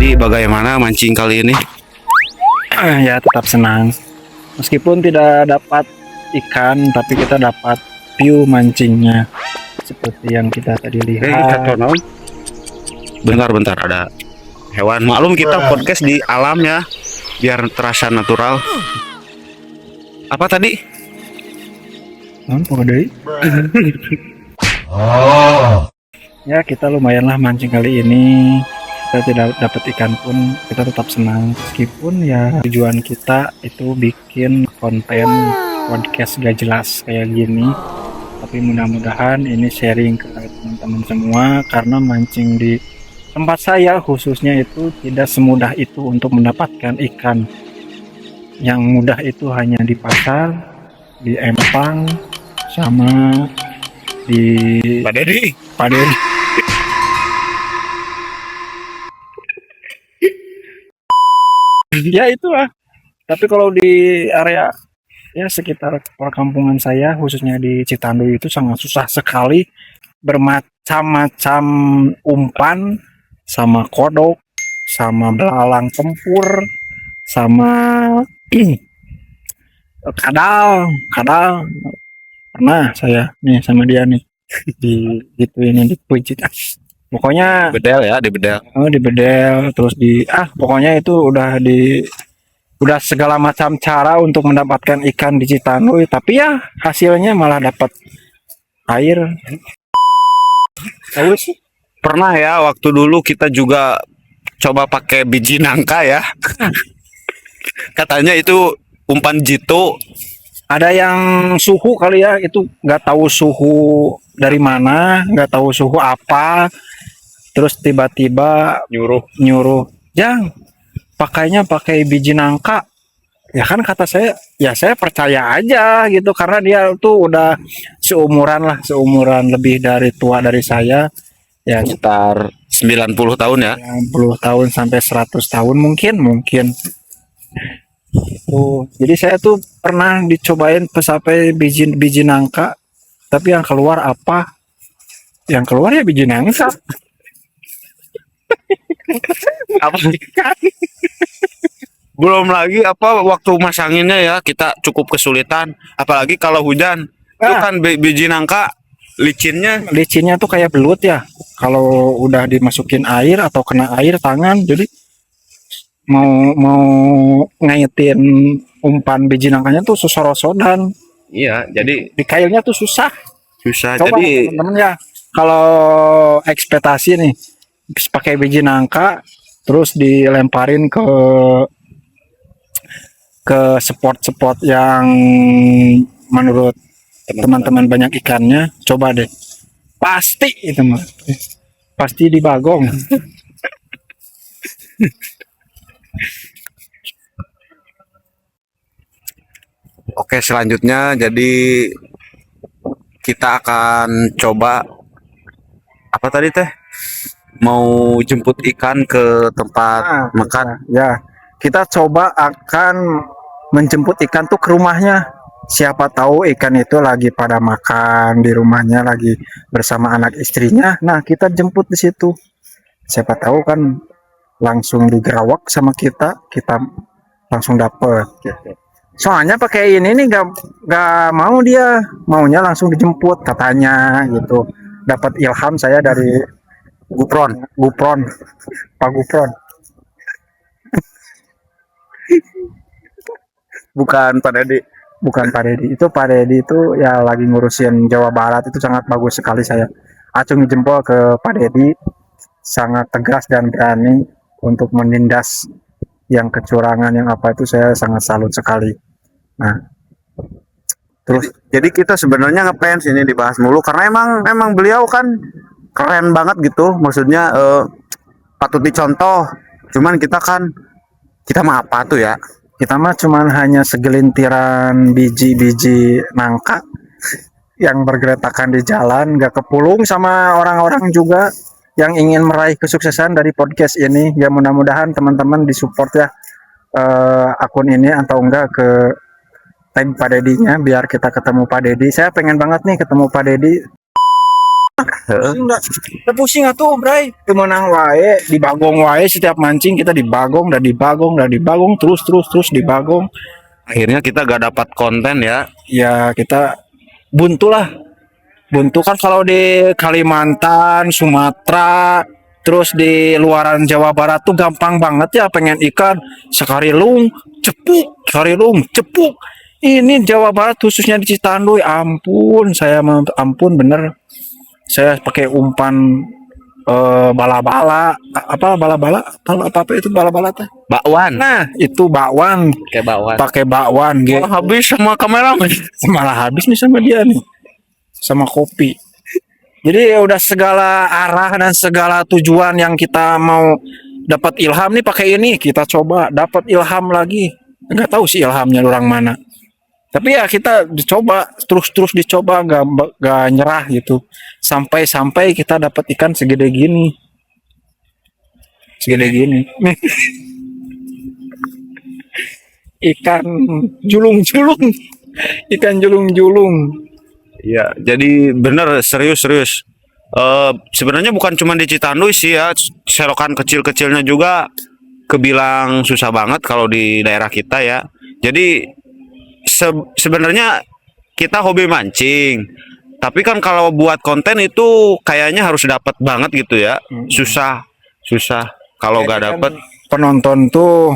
Jadi bagaimana mancing kali ini? Ya tetap senang. Meskipun tidak dapat ikan, tapi kita dapat view mancingnya seperti yang kita tadi lihat. Bentar ada hewan. Maklum kita podcast di alam ya, biar terasa natural. Apa tadi? Ya kita lumayanlah mancing kali ini. Kita tidak dapat ikan pun kita tetap senang. Meskipun ya tujuan kita itu bikin konten podcast gak jelas kayak gini. Tapi mudah-mudahan ini sharing ke teman-teman semua, karena mancing di tempat saya khususnya itu tidak semudah itu untuk mendapatkan ikan. Yang mudah itu hanya di pasar, di empang, sama di Pak Dedi. Ya itu lah. Tapi kalau di area ya sekitar perkampungan saya khususnya di Citandu itu sangat susah sekali. Bermacam-macam umpan, sama kodok, sama belalang tempur, sama kadal pernah saya nih sama dia nih di gitu ini di pijit. Pokoknya Bedel ya, di bedel. di bedel, terus pokoknya itu udah segala macam cara untuk mendapatkan ikan di Citandu, tapi ya hasilnya malah dapat air. Tahu sih? Pernah ya, waktu dulu kita juga coba pakai biji nangka ya. Katanya itu umpan jitu. Ada yang suhu kali ya, itu nggak tahu suhu dari mana, nggak tahu suhu apa, terus tiba-tiba nyuruh Jang, pakainya pakai biji nangka. Ya kan kata saya, ya saya percaya aja gitu, karena dia tuh udah seumuran lebih dari tua dari saya. Ya Sekitar 90 tahun ya. 90 tahun sampai 100 tahun mungkin. Jadi saya tuh pernah dicobain sampai biji nangka, tapi yang keluar apa? Yang keluar ya biji nangka. Apa? Belum lagi waktu masanginnya ya, kita cukup kesulitan, apalagi kalau hujan. Itu kan biji nangka licinnya tuh kayak belut ya. Kalau udah dimasukin air atau kena air tangan, jadi mau ngaitin umpan biji nangkanya tuh susah-rosodan. Iya, jadi di kailnya tuh susah. Coba jadi temen-temen ya, kalau ekspektasi nih pakai biji nangka terus dilemparin ke spot-spot yang menurut teman-teman banyak ikannya, coba deh, pasti itu mah pasti dibagong. Oke, selanjutnya jadi kita akan coba apa tadi teh? Mau jemput ikan ke tempat makan. Ya, kita coba akan menjemput ikan tuh ke rumahnya. Siapa tahu ikan itu lagi pada makan di rumahnya, lagi bersama anak istrinya. Nah, kita jemput di situ. Siapa tahu kan langsung digerawak sama kita langsung dapet gitu. Soalnya pakai ini nih nggak mau, dia maunya langsung dijemput katanya gitu. Dapat ilham saya dari Gupron Pak Gupron. Bukan Pak Dedi. Bukan Pak Dedi. Itu Pak Dedi itu ya lagi ngurusin Jawa Barat, itu sangat bagus sekali. Saya acungi jempol ke Pak Dedi, sangat tegas dan berani untuk menindas yang kecurangan yang apa itu. Saya sangat salut sekali. Nah, terus jadi kita sebenarnya ngefans ini dibahas mulu karena emang beliau kan keren banget gitu, maksudnya patut dicontoh. Cuman kita mah apa tuh ya, kita mah cuman hanya segelintiran biji-biji nangka yang bergeretakan di jalan, gak kepulung sama orang-orang juga yang ingin meraih kesuksesan dari podcast ini. Ya mudah-mudahan teman-teman disupport ya akun ini, atau enggak ke tag Pak Dedinya biar kita ketemu Pak Dedi. Saya pengen banget nih ketemu Pak Dedi. Heeh. Udah pusing atuh, Bray. Temenang wae, dibagong wae setiap mancing kita dibagong dan dibagong dan dibagong terus dibagong. Akhirnya kita gak dapat konten ya. Ya kita buntu lah. Buntu kan kalau di Kalimantan, Sumatera, terus di luaran Jawa Barat tuh gampang banget ya pengen ikan. Sekarilung, cepuk, sekarilung, cepuk. Ini Jawa Barat khususnya di Citanduy, ampun, ampun bener. Saya pakai umpan bala-bala, apa bala-bala, apa itu bala-bala teh? Bakwan. Nah, itu bakwan, Kayak bakwan. pakai bakwan, Malah habis sama kameramen. malah habis nih sama dia nih, sama kopi. Jadi udah segala arah dan segala tujuan yang kita mau dapat ilham nih pakai ini kita coba dapat ilham lagi. Nggak tahu sih ilhamnya orang mana. Tapi ya kita dicoba terus dicoba nggak nyerah gitu. Sampai kita dapat ikan segede gini. Segede gini. Ikan julung-julung. Ikan julung-julung. Iya, jadi bener serius. Sebenarnya bukan cuma di Citanduy sih ya, selokan kecil-kecilnya juga kebilang susah banget kalau di daerah kita ya. Jadi sebenarnya kita hobi mancing, tapi kan kalau buat konten itu kayaknya harus dapat banget gitu ya. Susah kalau nggak dapat. Penonton tuh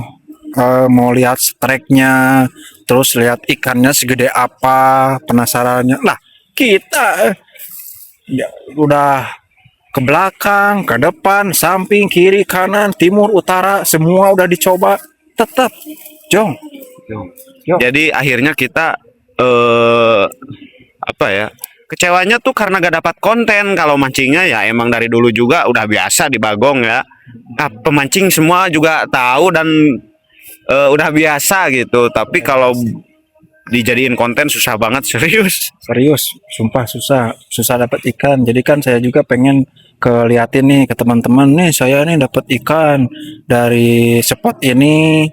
mau lihat strike-nya, terus lihat ikannya segede apa, penasarannya. Lah, kita ya udah ke belakang, ke depan, samping, kiri, kanan, timur, utara, semua udah dicoba, tetap jong. Yo. Jadi akhirnya kita apa ya? Kecewanya tuh karena gak dapat konten. Kalau mancingnya ya emang dari dulu juga udah biasa di Bagong ya. Nah, pemancing semua juga tahu dan udah biasa gitu. Tapi kalau dijadiin konten susah banget, serius. Sumpah susah dapat ikan. Jadi kan saya juga pengen keliatin nih ke teman-teman nih, saya nih dapat ikan dari spot ini.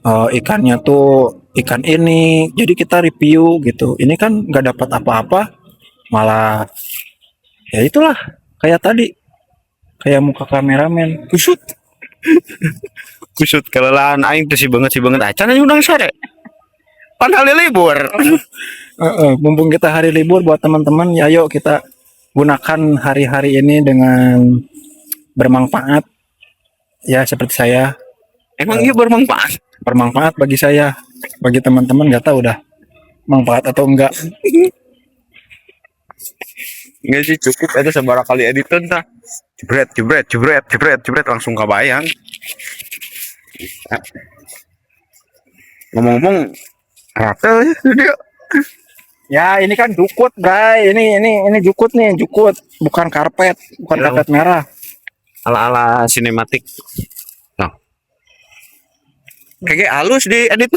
Ikannya tuh ikan ini, jadi kita review gitu. Ini kan nggak dapat apa-apa, malah ya itulah kayak tadi, kayak muka kameramen kusut. Kusut kelelahan aing tuh sih banget acan aja udah sore. Padahal libur. Mumpung kita hari libur buat teman-teman, ya yuk kita gunakan hari-hari ini dengan bermanfaat. Ya seperti saya. Emang iya bermanfaat. Bermanfaat bagi saya, bagi teman-teman nggak tahu dah manfaat atau enggak. Enggak sih cukup itu seberapa kali editan tah. Jebret langsung kebayang. Ngomong-ngomong rata ya dia. Ya ini kan jukut, Bray. Ini jukut nih, jukut, bukan karpet, bukan karpet merah. Ala-ala sinematik. Nah. Kayak halus di edit.